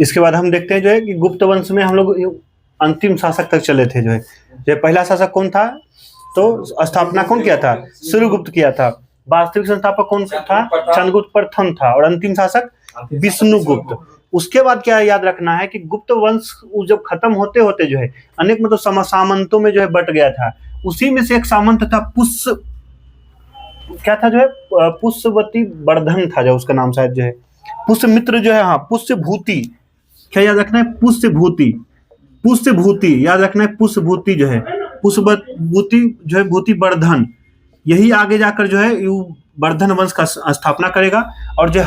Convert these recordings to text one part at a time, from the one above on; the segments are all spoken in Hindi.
इसके बाद हम देखते हैं जो है कि गुप्त वंश में हम लोग अंतिम शासक तक चले थे जो है। जो पहला शासक कौन था, तो स्थापना कौन किया था, सूर्यगुप्त किया था। वास्तविक संस्थापक कौन था, चंद्रगुप्त प्रथम था। और अंतिम शासक विष्णुगुप्त। उसके बाद क्या याद रखना है कि गुप्त वंश जब खत्म होते होते जो है अनेक मतलब सामंतों में जो है बट गया था। उसी में से एक सामंत था क्या था जो है, पुष्यवती वर्धन था जो उसका नाम शायद जो है, पुष्यमित्र जो है, हाँ पुष्यभूति। क्या याद रखना है, पुष्यभूति, पुष्यभूति याद रखना है। पुष्यभूति जो है, पुष्यभूति जो है भूति वर्धन, यही आगे जाकर जो है वर्धन वंश का स्थापना करेगा। और जो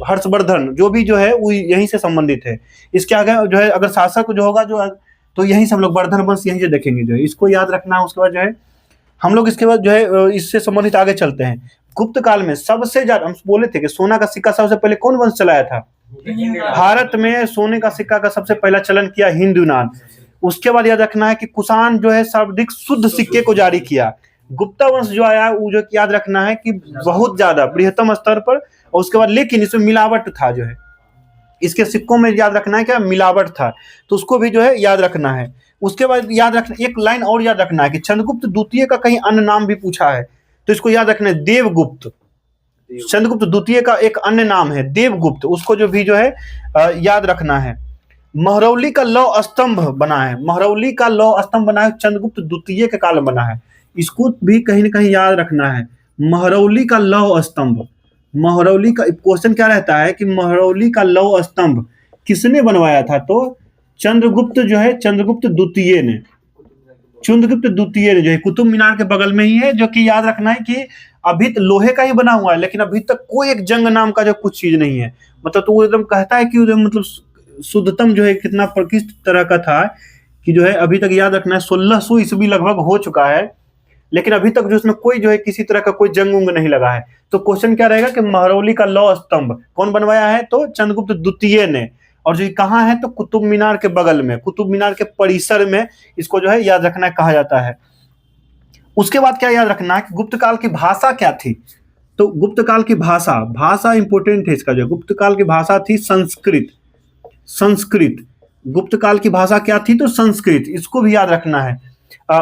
हर्षवर्धन जो भी जो है वो यहीं से संबंधित है। इसके आगे जो है अगर शासक जो होगा जो, तो यही से हम लोग वर्धन वंश यहीं से देखेंगे जो है, इसको याद रखना है। उसके बाद जो है हम लोग इसके बाद जो है इससे संबंधित आगे चलते हैं। गुप्त काल में सबसे ज्यादा, हम बोले थे कि सोना का सिक्का सबसे पहले कौन वंश चलाया था, भारत में सोने का सिक्का का सबसे पहला चलन किया हिंदू यूनान। उसके बाद याद रखना है कि कुषाण जो है सर्वाधिक शुद्ध सिक्के को जारी किया। गुप्ता वंश जो आया वो जो याद रखना है कि बहुत ज्यादा बृहत्तम स्तर पर। और उसके बाद लेकिन इसमें मिलावट था जो है, इसके सिक्कों में याद रखना है क्या, मिलावट था, तो उसको भी जो है याद रखना है। उसके बाद याद रखना, एक लाइन और याद रखना है कि चंद्रगुप्त द्वितीय का कहीं अन्य नाम भी पूछा है, तो इसको याद रखना है देवगुप्त। चंद्रगुप्त द्वितीय का एक अन्य नाम है देवगुप्त, उसको जो भी जो है याद रखना है। महरौली का लौह स्तंभ बना है, महरौली का लौह स्तंभ बना है चंद्रगुप्त द्वितीय के काल में बना है, इसको भी कहीं ना कहीं याद रखना है। महरौली का लौह स्तंभ, महरौली का क्वेश्चन क्या रहता है कि महरौली का लौह स्तंभ किसने बनवाया था, तो चंद्रगुप्त जो है, चंद्रगुप्त द्वितीय ने, चंद्रगुप्त द्वितीय ने जो है, कुतुब मीनार के बगल में ही है। जो कि याद रखना है कि अभी तो लोहे का ही बना हुआ है, लेकिन अभी तक कोई एक जंग नाम का जो कुछ चीज नहीं है। मतलब तो वो एकदम कहता है कि मतलब शुद्धतम जो है कितना किस तरह का था कि जो है अभी तक याद रखना है 1600 ईस्वी लगभग हो चुका है, लेकिन अभी तक जो उसमें कोई जो है किसी तरह का कोई जंग उंग नहीं लगा है। तो क्वेश्चन क्या रहेगा कि महरौली का लौह स्तंभ कौन बनवाया है, तो चंद्रगुप्त द्वितीय ने। और जो कहाँ है, तो कुतुब मीनार के बगल में, कुतुब मीनार के परिसर में इसको जो है याद रखना है, कहा जाता है। उसके बाद क्या याद रखना है कि गुप्त काल की भाषा क्या थी, तो गुप्त काल की भाषा, भाषा इंपोर्टेंट है इसका जो, गुप्त काल की भाषा थी संस्कृत। संस्कृत गुप्त काल की भाषा क्या थी, तो संस्कृत, इसको भी याद रखना है।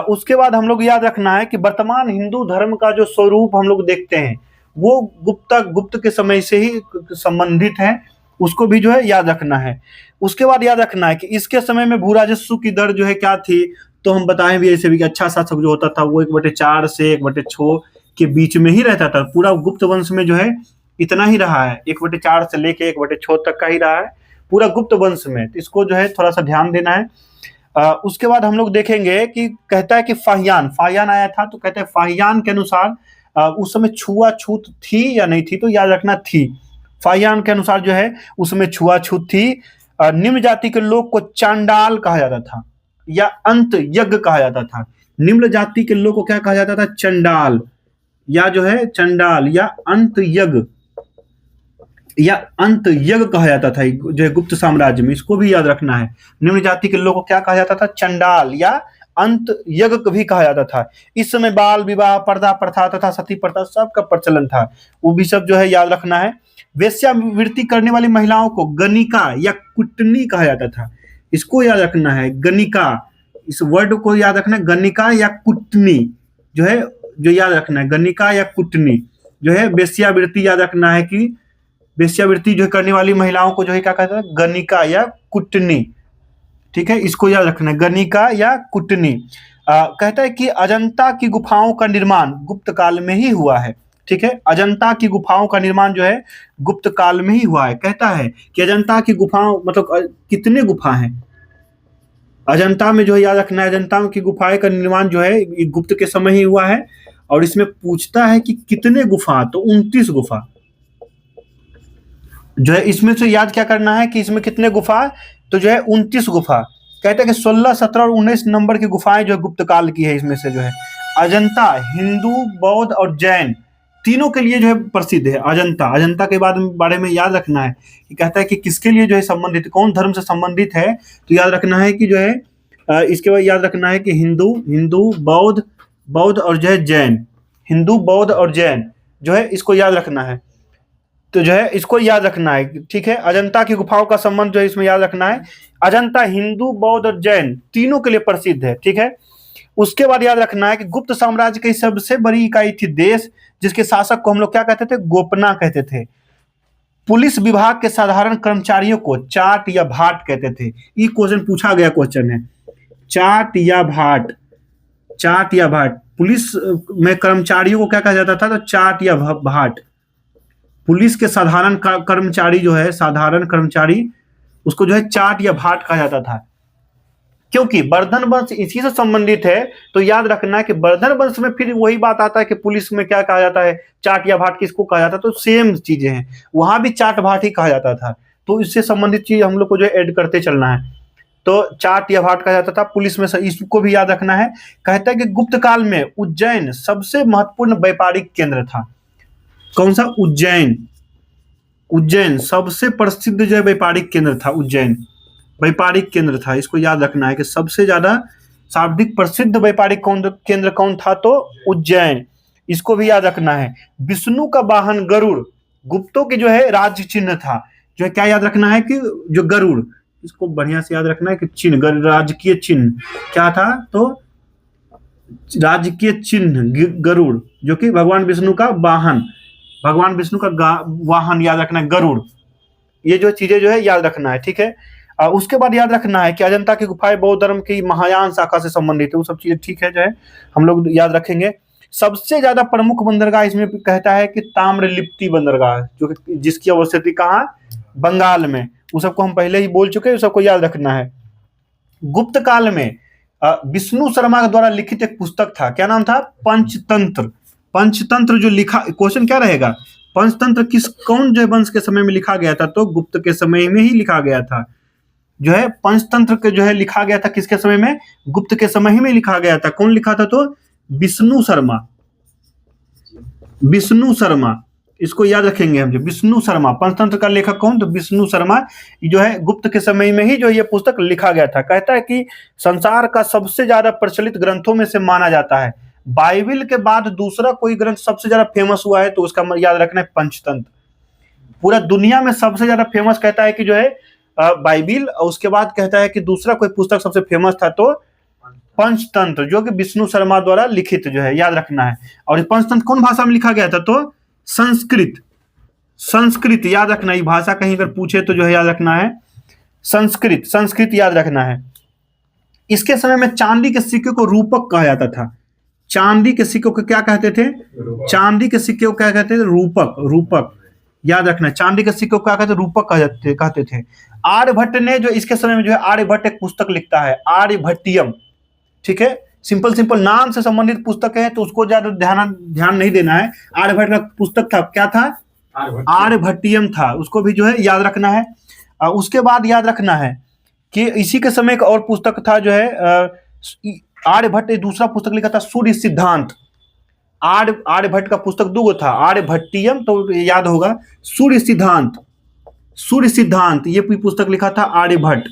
उसके बाद हम लोग याद रखना है कि वर्तमान हिंदू धर्म का जो स्वरूप हम लोग देखते हैं वो गुप्त के समय से ही संबंधित है, उसको भी जो है याद रखना है। उसके बाद याद रखना है कि इसके समय में भू राजस्व की दर जो है क्या थी, तो हम बताएं भी ऐसे भी कि अच्छा शासक जो होता था वो 1/4 से 1/6 के बीच में ही रहता था। पूरा गुप्त वंश में जो है इतना ही रहा है, 1/4 से लेके 1/6 तक का ही रहा है पूरा गुप्त वंश में। तो इसको जो है थोड़ा सा ध्यान देना है। उसके बाद हम लोग देखेंगे कि कहता है कि फाहियान, फाहियान आया था, तो कहते हैं फाहियान के अनुसार उस समय छुआछूत थी या नहीं थी, तो याद रखना थी। फाहियान के अनुसार जो है उसमें छुआछूत थी। निम्न जाति के लोग को चांडाल कहा जाता था या अंत यज्ञ कहा जाता था। निम्न जाति के लोग को क्या कहा जाता था, चंडाल, या जो है चंडाल या अंत यज्ञ, या अंत यज्ञ कहा जाता था जो है गुप्त साम्राज्य में, इसको भी याद रखना है। निम्न जाति के लोगों को क्या कहा जाता था, चंडाल या अंत यज्ञ भी कहा जाता था। इस समय बाल विवाह, पर्दा प्रथा तथा सती प्रथा सबका प्रचलन था, वो भी सब जो है याद रखना है। वेश्यावृत्ति करने वाली महिलाओं को गणिका या कुटनी कहा जाता था, इसको याद रखना है। गणिका, इस वर्ड को याद रखना है, गणिका या कुटनी जो है, जो याद रखना है, गणिका या कुटनी जो है। वेश्यावृत्ति याद रखना है कि वेश्यावृत्ति जो करने वाली महिलाओं को जो है क्या कहता है, गणिका या कुटनी, ठीक है, इसको याद रखना है, गणिका या कुटनी। कहता है कि अजंता की गुफाओं का निर्माण गुप्त काल में ही हुआ है, ठीक है, अजंता की गुफाओं का निर्माण जो है गुप्त काल में ही हुआ है। कहता है कि अजंता की गुफाओं मतलब कितने गुफा हैं अजंता में, जो है याद रखना है, अजंता की गुफाएं का निर्माण जो है गुप्त के समय ही हुआ है। और इसमें पूछता है कि कितने गुफा, तो 29 गुफा जो है। इसमें से याद क्या करना है कि इसमें कितने गुफा, तो जो है 29 गुफा। कहते हैं कि 16, 17 और 19 नंबर की गुफाएं जो है गुप्त काल की है। इसमें से जो है अजंता हिंदू, बौद्ध और जैन तीनों के लिए जो है प्रसिद्ध है। अजंता, अजंता के बारे में याद रखना है कि कहता है कि किसके लिए जो है संबंधित, कौन धर्म से संबंधित है, तो याद रखना है कि जो है इसके बाद याद रखना है कि हिंदू बौद्ध और जो है जैन, हिंदू बौद्ध और जैन जो है, इसको याद रखना है। तो जो है इसको याद रखना है, ठीक है। अजंता की गुफाओं का संबंध जो है इसमें याद रखना है। अजंता हिंदू, बौद्ध और जैन तीनों के लिए प्रसिद्ध है, ठीक है। उसके बाद याद रखना है कि गुप्त साम्राज्य की सबसे बड़ी इकाई थी देश, जिसके शासक को हम लोग क्या कहते थे, गोपना कहते थे। पुलिस विभाग के साधारण कर्मचारियों को चाट या भाट कहते थे। ये क्वेश्चन पूछा गया क्वेश्चन है, चाट या भाट, चाट या भाट। पुलिस में कर्मचारियों को क्या कहा जाता था, तो चाट या भाट। पुलिस के साधारण कर्मचारी जो है, साधारण कर्मचारी, उसको जो है चाट या भाट कहा जाता था। क्योंकि वर्धन वंश इसी से संबंधित है, तो याद रखना है कि वर्धन वंश में फिर वही बात आता है कि पुलिस में क्या कहा जाता है, चाट या भाट किसको कहा जाता है, तो सेम चीजें हैं, वहां भी चाट भाट ही कहा जाता था। तो इससे संबंधित चीज हम लोग को जो है ऐड करते चलना है। तो चाट या भाट कहा जाता था पुलिस में, इसको भी याद रखना है। कहता है कि गुप्त काल में उज्जैन सबसे महत्वपूर्ण व्यापारिक केंद्र था। कौन सा, उज्जैन। उज्जैन सबसे प्रसिद्ध जो है व्यापारिक केंद्र था, उज्जैन व्यापारिक केंद्र था। इसको याद रखना है कि सबसे ज्यादा सर्वाधिक प्रसिद्ध व्यापारिक केंद्र कौन था, तो उज्जैन। इसको भी याद रखना है। विष्णु का वाहन गरुड़ गुप्तों की जो है राज्य चिन्ह था। जो है क्या याद रखना है कि जो गरुड़, इसको बढ़िया से याद रखना है कि चिन्ह, राजकीय चिन्ह क्या था, तो राजकीय चिन्ह गरुड़, जो कि भगवान विष्णु का वाहन, भगवान विष्णु का वाहन याद रखना है, गरुड़। ये जो चीजें जो है याद रखना है, ठीक है। उसके बाद याद रखना है कि अजंता की गुफाएं बौद्ध धर्म की महायान शाखा से संबंधित है, वो सब चीजें ठीक है, जो है हम लोग याद रखेंगे। सबसे ज्यादा प्रमुख बंदरगाह इसमें कहता है कि ताम्रलिप्ति बंदरगाह, जो कि जिसकी अवस्थिति कहाँ, बंगाल में। वो सबको हम पहले ही बोल चुके हैं, सबको याद रखना है। गुप्त काल में विष्णु शर्मा द्वारा लिखित एक पुस्तक था, क्या नाम था, पंचतंत्र। पंचतंत्र जो लिखा, क्वेश्चन क्या रहेगा, पंचतंत्र कौन जो है वंश के समय में लिखा गया था, तो गुप्त के समय में ही लिखा गया था। जो है पंचतंत्र के जो है लिखा गया था किसके समय में, गुप्त के समय ही में लिखा गया था। कौन लिखा था, तो विष्णु शर्मा। विष्णु शर्मा, इसको याद रखेंगे हम, जो विष्णु शर्मा, पंचतंत्र का लेखक कौन, तो विष्णु शर्मा। जो है गुप्त के समय में ही जो ये पुस्तक लिखा गया था। कहता है कि संसार का सबसे ज्यादा प्रचलित ग्रंथों में से माना जाता है। बाइबिल के बाद दूसरा कोई ग्रंथ सबसे ज्यादा फेमस हुआ है, तो उसका याद रखना है पंचतंत्र। पूरा दुनिया में सबसे ज्यादा फेमस कहता है कि जो है बाइबिल, और उसके बाद कहता है कि दूसरा कोई पुस्तक सबसे फेमस था, तो पंचतंत्र, जो कि विष्णु शर्मा द्वारा लिखित जो है, याद रखना है। और ये पंचतंत्र कौन भाषा में लिखा गया था, तो संस्कृत। संस्कृत याद रखना, ये भाषा कहीं अगर पूछे तो जो है याद रखना है संस्कृत, संस्कृत याद रखना है। इसके समय में चांदी के सिक्के को रूपक कहा जाता था। चांदी के सिक्के को क्या कहते थे, चांदी के सिक्के को क्या कहते थे, रूपक। रूपक याद रखना है, चांदी के सिक्के को क्या कहते, रूपक कहते थे। आर्यभट्ट ने जो इसके समय में जो है, आर्यभट्ट एक पुस्तक लिखता है, आर्यभट्टियम, ठीक है। सिंपल सिंपल नाम से संबंधित पुस्तक है, तो उसको ज्यादा ध्यान नहीं देना है। आर्यभट्ट का पुस्तक था, क्या था, आर्यभट्टियम था, उसको भी जो है याद रखना है। उसके बाद याद रखना है कि इसी के समय एक और पुस्तक था, जो है आर्यभट्ट ने दूसरा पुस्तक लिखा था, सूर्य सिद्धांत। आर्यभट्ट का पुस्तक दो था, आर्यभट्टियम तो याद होगा, सूर्य सिद्धांत। सूर्य सिद्धांत ये पुस्तक लिखा था आर्यभट्ट,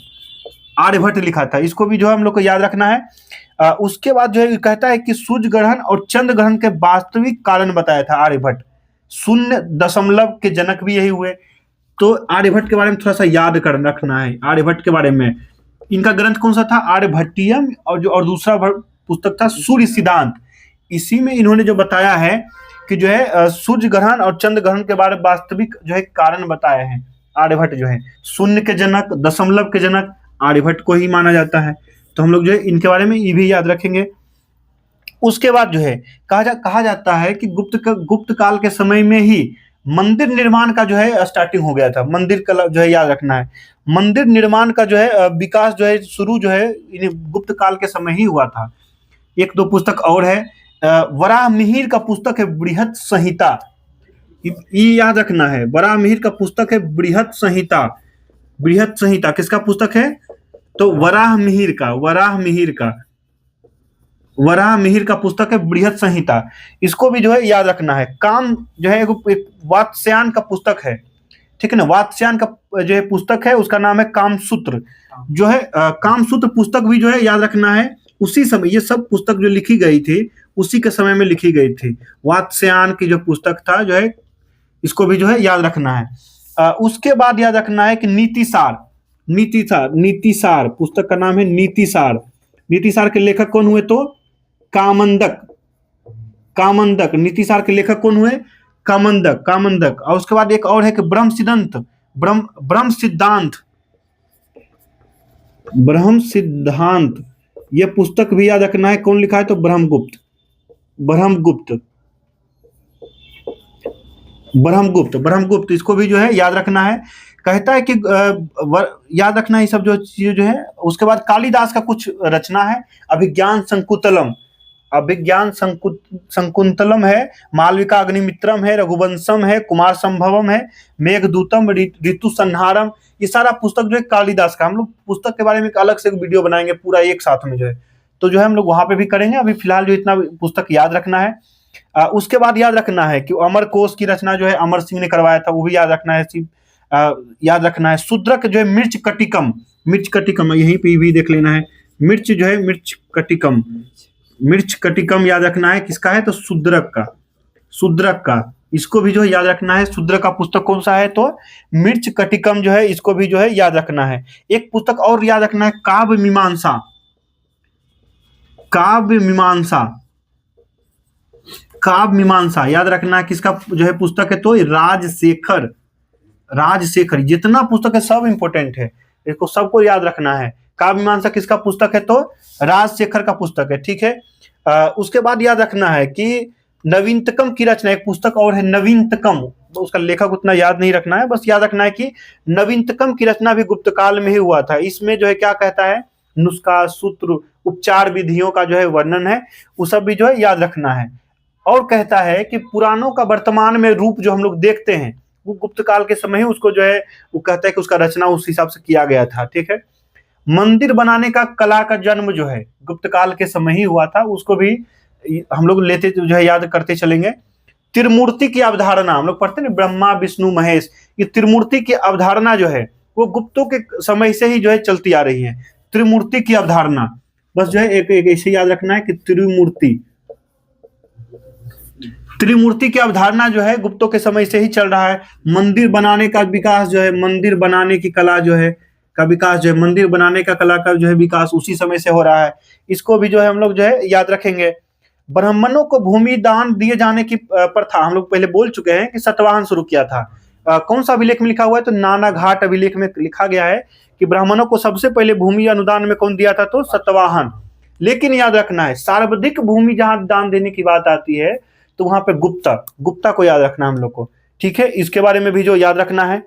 आर्यभट्ट लिखा था। इसको भी जो है हम लोग को याद रखना है। उसके बाद जो है कहता है कि सूर्य ग्रहण और चंद्र ग्रहण के वास्तविक कारण बताया था आर्यभट्ट। शून्य दशमलव के जनक भी यही हुए। तो आर्यभट्ट के बारे में थोड़ा सा याद कर रखना है। आर्यभट्ट के बारे में इनका ग्रंथ कौन सा था, आर्यभट्टियम, और दूसरा पुस्तक था सूर्य सिद्धांत। इसी में इन्होंने जो बताया है कि जो है सूर्य ग्रहण और चंद्र ग्रहण के बारे में वास्तविक जो है कारण बताए हैं। आर्यभट्ट जो है शून्य के जनक, दशमलव के जनक आर्यभट्ट को ही माना जाता है। तो हम लोग जो है इनके बारे में ये भी याद रखेंगे। उसके बाद जो है कहा जाता है कि गुप्त काल के समय में ही मंदिर निर्माण का जो है स्टार्टिंग हो गया था। मंदिर का जो है याद रखना है, मंदिर निर्माण का जो है विकास जो है शुरू जो है गुप्त काल के समय ही हुआ था। एक दो पुस्तक और है, वराह मिहिर का पुस्तक है बृहत संहिता, ये याद रखना है। वराह मिहिर का पुस्तक है बृहत संहिता। बृहत संहिता किसका पुस्तक है, तो वराह मिहिर का, वराह मिहिर का, वराह मिहिर का पुस्तक है बृहत संहिता। इसको भी जो है याद रखना है। काम जो है एक वात्स्यायन का पुस्तक है, ठीक है ना। वात्स्यायन का जो है पुस्तक है, उसका नाम है कामसूत्र। जो है कामसूत्र पुस्तक भी जो है याद रखना है। उसी समय ये सब पुस्तक जो लिखी गई थी उसी के समय में लिखी गई थी। वात्स्यायन की जो पुस्तक था जो है इसको भी जो है याद रखना है। उसके बाद याद रखना है कि नीतिसार, नीतिसार, नीतिसार पुस्तक का नाम है नीतिसार। नीतिसार के लेखक कौन हुए तो कामंदक, कामंदक। नीतिसार के लेखक कौन हुए? कामंदक, कामंदक। और उसके बाद एक और है कि ब्रह्म सिद्धांत, ब्रह्म सिद्धांत, ब्रह्म सिद्धांत। ये पुस्तक भी याद रखना है, कौन लिखा है तो ब्रह्मगुप्त, ब्रह्मगुप्त, ब्रह्मगुप्त, ब्रह्मगुप्त। इसको भी जो है याद रखना है। कहता है कि याद रखना है ये सब जो चीजें जो है। उसके बाद कालिदास का कुछ रचना है, अभिज्ञान संकुतलम, अभिज्ञान संकुंतलम है, मालविका अग्निमित्रम है, रघुवंशम है, कुमार संभवम है, मेघदूतम, ऋतु संहारम। ये सारा पुस्तक जो है कालिदास का। हम लोग पुस्तक के बारे में एक अलग से वीडियो बनाएंगे पूरा एक साथ में जो है, तो जो है हम लोग वहां पे भी करेंगे। अभी फिलहाल जो इतना पुस्तक याद रखना है। उसके बाद याद रखना है कि अमर कोश की रचना जो है अमर सिंह ने करवाया था, वो भी याद रखना है। याद रखना है शूद्रक जो है मिर्च कटिकम, मिर्च कटिकम यहीं पे भी देख लेना है। मिर्च जो है मिर्च कटिकम, मिर्च कटिकम याद रखना है। किसका है तो शूद्रक का, शूद्रक का। इसको भी जो है याद रखना है। शूद्रक का पुस्तक कौन सा है तो मिर्च कटिकम जो है, इसको भी जो है याद रखना है। एक पुस्तक और याद रखना है, काव्य मीमांसा, काव्य मीमांसा, काव्य मीमांसा याद रखना है। किसका जो है पुस्तक है तो राजशेखर, राजशेखर। जितना पुस्तक है सब इंपॉर्टेंट है, इसको सबको याद रखना है। काव्य मीमांसा किसका पुस्तक है तो राजशेखर का पुस्तक है, ठीक है। उसके बाद याद रखना है कि नवीनतकम की रचना, एक पुस्तक और है नवीनतकम, तो उसका लेखक उतना याद नहीं रखना है, बस याद रखना है कि नवीनतकम की रचना भी गुप्त काल में ही हुआ था। इसमें जो है क्या कहता है, नुस्खा, सूत्र, उपचार विधियों का जो है वर्णन है, वो सब भी जो है याद रखना है। और कहता है कि पुराणों का वर्तमान में रूप जो हम लोग देखते हैं वो गुप्त काल के समय ही उसको जो है वो कहता है कि उसका रचना उस हिसाब से किया गया था, ठीक है। मंदिर बनाने का कला का जन्म जो है गुप्त काल के समय ही हुआ था, उसको भी हम लोग लेते जो है याद करते चलेंगे। त्रिमूर्ति की अवधारणा हम लोग पढ़ते हैं, ब्रह्मा विष्णु महेश, ये त्रिमूर्ति की अवधारणा जो है वो गुप्तों के समय से ही जो है चलती आ रही है। त्रिमूर्ति की अवधारणा बस जो है एक ऐसे याद रखना है कि त्रिमूर्ति, त्रिमूर्ति की अवधारणा जो है गुप्तों के समय से ही चल रहा है। मंदिर बनाने का विकास जो है, मंदिर बनाने की कला जो है का विकास जो है, मंदिर बनाने का कला का जो है विकास उसी समय से हो रहा है। इसको भी जो है हम लोग जो है याद रखेंगे। ब्राह्मणों को भूमि दान दिए जाने की प्रथा हम लोग पहले बोल चुके हैं कि सतवाहन शुरू किया था। कौन सा अभिलेख में लिखा हुआ है तो नाना घाट अभिलेख में लिखा गया है कि ब्राह्मणों को सबसे पहले भूमि अनुदान में कौन दिया था तो सतवाहन। लेकिन याद रखना है सर्वाधिक भूमि जहां दान देने की बात आती है तो वहां पे गुप्ता, गुप्ता को याद रखना हम लोग को, ठीक है। इसके बारे में भी जो याद रखना है।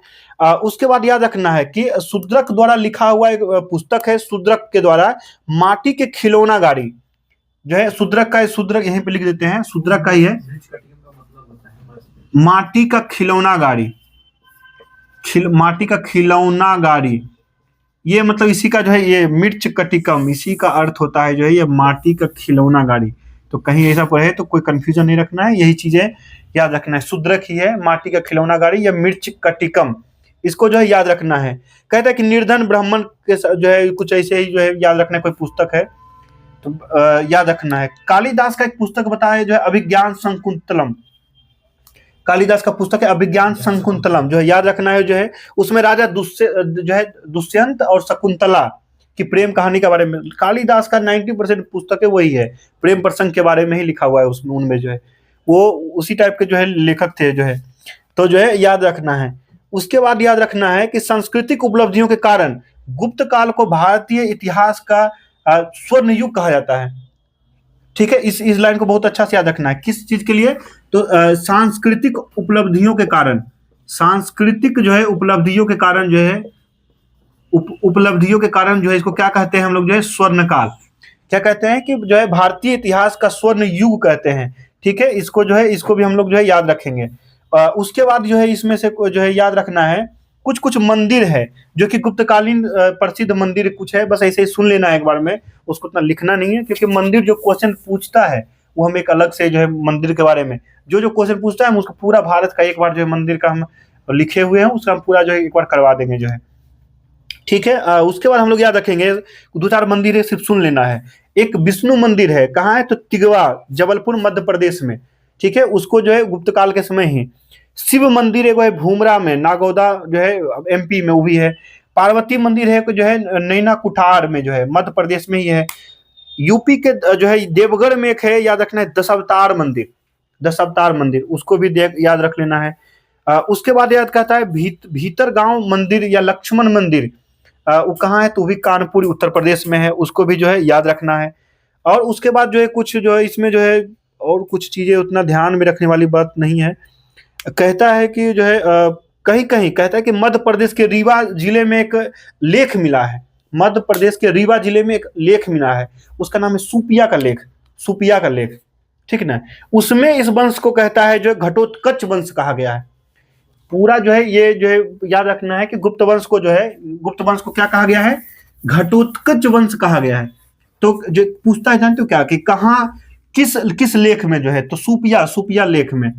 उसके बाद याद रखना है कि शूद्रक द्वारा लिखा हुआ एक पुस्तक है, शूद्रक के द्वारा माटी के खिलौना गाड़ी जो है, शूद्रक का है, शूद्रक यहीं पे लिख देते हैं, शूद्रक का ही है। माटी का खिलौना गाड़ी, माटी का खिलौना गाड़ी, ये मतलब इसी का जो है ये मिर्च कटिकम, इसी का अर्थ होता है जो है ये माटी का खिलौना गाड़ी। तो कहीं ऐसा पढ़े तो कोई कंफ्यूजन नहीं रखना है, यही चीजें याद रखना है। शूद्रक ही है, माटी का खिलौना गाड़ी या मिर्च कटिकम, इसको जो है याद रखना है। कहता है कि निर्धन ब्राह्मण के जो है कुछ ऐसे ही जो है याद रखना है, कोई पुस्तक है तो याद रखना है। कालिदास का एक पुस्तक बताया जो है अभिज्ञान संकुंतलम, कालिदास का पुस्तक है अभिज्ञान संकुंतलम, जो है याद रखना है। जो है उसमें राजा दुष्यंत और शकुंतला की प्रेम कहानी के बारे में, कालिदास का 90% पुस्तक है वही है, प्रेम प्रसंग के बारे में ही लिखा हुआ है उसमें, उनमें जो है वो उसी टाइप के जो है लेखक थे जो है, तो जो है याद रखना है। उसके बाद याद रखना है कि सांस्कृतिक उपलब्धियों के कारण गुप्त काल को भारतीय इतिहास का स्वर्ण युग कहा जाता है, ठीक है। इस लाइन को बहुत अच्छा से याद रखना है। किस चीज के लिए तो सांस्कृतिक उपलब्धियों के कारण, सांस्कृतिक जो है उपलब्धियों के कारण जो है उपलब्धियों के कारण जो है इसको क्या कहते हैं हम लोग जो है स्वर्ण काल, क्या कहते हैं कि जो है भारतीय इतिहास का स्वर्ण युग कहते हैं, ठीक है। इसको जो है इसको भी हम लोग जो है याद रखेंगे। उसके बाद जो है इसमें से जो है याद रखना है कुछ कुछ मंदिर है जो कि गुप्तकालीन प्रसिद्ध मंदिर कुछ है, बस ऐसे ही सुन लेना है एक बार में, उसको उतना लिखना नहीं है, क्योंकि मंदिर जो क्वेश्चन पूछता है वो हम एक अलग से जो है मंदिर के बारे में जो क्वेश्चन पूछता है हम उसको पूरा भारत का एक बार जो है मंदिर का हम लिखे हुए हैं उसका हम पूरा जो है एक बार करवा देंगे जो है, ठीक है। उसके बाद हम लोग याद रखेंगे 2-4 मंदिर है, सिर्फ सुन लेना है। एक विष्णु मंदिर है, कहाँ है तो तिगवा, जबलपुर मध्य प्रदेश में, ठीक है। उसको जो है गुप्त काल के समय ही शिव मंदिर एक है भूमरा में, नागौदा जो है एमपी में वो भी है। पार्वती मंदिर है जो है नैना कुठार में, जो है मध्य प्रदेश में ही है। यूपी के जो है देवगढ़ में एक है, याद रखना है, दशावतार मंदिर, दशावतार मंदिर, उसको भी याद रख लेना है। उसके बाद याद कहता है भीतर गांव मंदिर या लक्ष्मण मंदिर, वो कहाँ है, तो वो भी कानपुर उत्तर प्रदेश में है, उसको भी जो है याद रखना है। और उसके बाद जो है कुछ जो है इसमें जो है और कुछ चीजें उतना ध्यान में रखने वाली बात नहीं है। कहता है कि जो है कहीं कहीं कहता है कि मध्य प्रदेश के रीवा जिले में एक लेख मिला है, मध्य प्रदेश के रीवा जिले में एक लेख मिला है, उसका नाम है सुपिया का लेख, सुपिया का लेख, ठीक ना। उसमें इस वंश को कहता है जो है घटोत्कच वंश कहा गया है। पूरा जो है ये जो है याद रखना है कि गुप्त वंश को जो है, गुप्त वंश को क्या कहा गया है, घटोत्कच वंश कहा गया है। तो जो पूछता है जानते हो क्या कि कहाँ, किस किस लेख में जो है, तो सुपिया, सुपिया लेख में,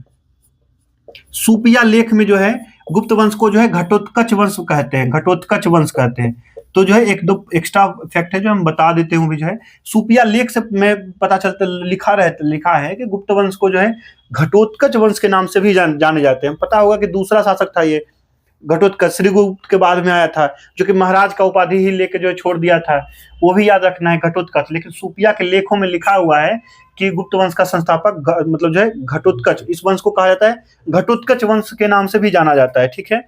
सुपिया लेख में जो है गुप्त वंश को जो है घटोत्कच वंश कहते हैं, घटोत्कच वंश कहते हैं। तो जो है एक दो एक्स्ट्रा फैक्ट है जो हम बता देते हूँ भी, जो है सुपिया लेख से में पता चलता, लिखा है कि गुप्त वंश को जो है घटोत्कच वंश के नाम से भी जाने जाते हैं। पता होगा कि दूसरा शासक था ये घटोत्कच, श्रीगुप्त के बाद में आया था, जो कि महाराज का उपाधि ही लेके जो है छोड़ दिया था, वो भी याद रखना है घटोत्कच। लेकिन सुपिया के लेखों में लिखा हुआ है कि गुप्त वंश का संस्थापक मतलब जो है घटोत्कच, इस वंश को कहा जाता है घटोत्कच वंश के नाम से भी जाना जाता है, ठीक है।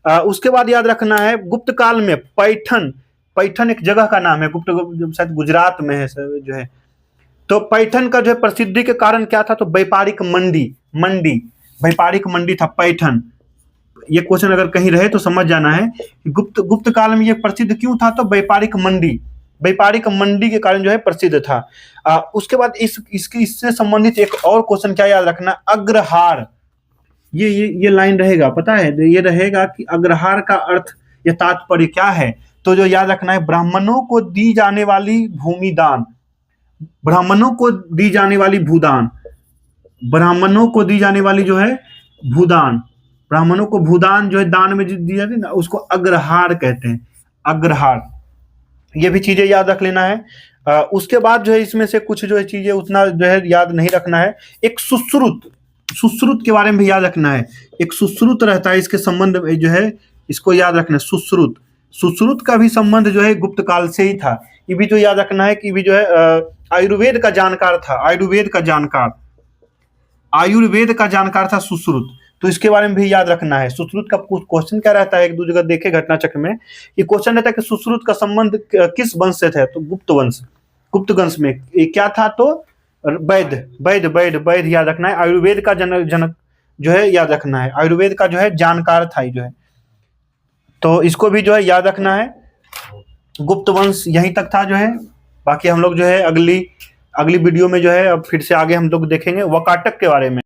उसके बाद याद रखना है गुप्त काल में पैठन, पैठन एक जगह का नाम है, गुप्त शायद गुजरात में है जो है। तो पैठन का जो है प्रसिद्धि के कारण क्या था, तो व्यापारिक मंडी, व्यापारिक मंडी था पैठन। ये क्वेश्चन अगर कहीं रहे तो समझ जाना है गुप्त काल में ये प्रसिद्ध क्यों था, तो व्यापारिक मंडी, व्यापारिक मंडी के कारण जो है प्रसिद्ध था। उसके बाद इससे संबंधित एक और क्वेश्चन क्या याद रखना, अग्रहार, ये लाइन रहेगा, पता है, ये रहेगा कि अग्रहार का अर्थ या तात्पर्य क्या है, तो जो याद रखना है ब्राह्मणों को दी जाने वाली भूमि दान, ब्राह्मणों को दी जाने वाली भूदान, ब्राह्मणों को दी जाने वाली जो है भूदान, ब्राह्मणों को भूदान जो है दान में दी जाती है ना, उसको अग्रहार कहते हैं, अग्रहार। ये भी चीजें याद रख लेना है। उसके बाद जो है इसमें से कुछ जो है चीजें उतना जो है याद नहीं रखना है। एक सुश्रुत, सुश्रुत के बारे में भी याद रखना है, एक सुश्रुत रहता है, इसके संबंध में जो है इसको याद रखना है, सुश्रुत, सुश्रुत का भी संबंध जो है गुप्त काल से ही था। ये भी जो याद रखना है कि भी जो है आयुर्वेद का जानकार था, आयुर्वेद का जानकार, आयुर्वेद का जानकार था सुश्रुत, तो इसके बारे में भी याद रखना है। सुश्रुत का क्वेश्चन क्या रहता है, एक दो जगह देखे घटना चक्र में, ये क्वेश्चन रहता है कि सुश्रुत का संबंध किस वंश से था, तो गुप्त वंश, गुप्त वंश में ये क्या था, तो वैद्य, वैद्य वैद्य वैद्य याद रखना है। आयुर्वेद का जनक जो है याद रखना है, आयुर्वेद का जो है जानकार था जो है, तो इसको भी जो है याद रखना है। गुप्त वंश यहीं तक था जो है, बाकी हम लोग जो है अगली वीडियो में जो है अब फिर से आगे हम लोग देखेंगे वकाटक के बारे में।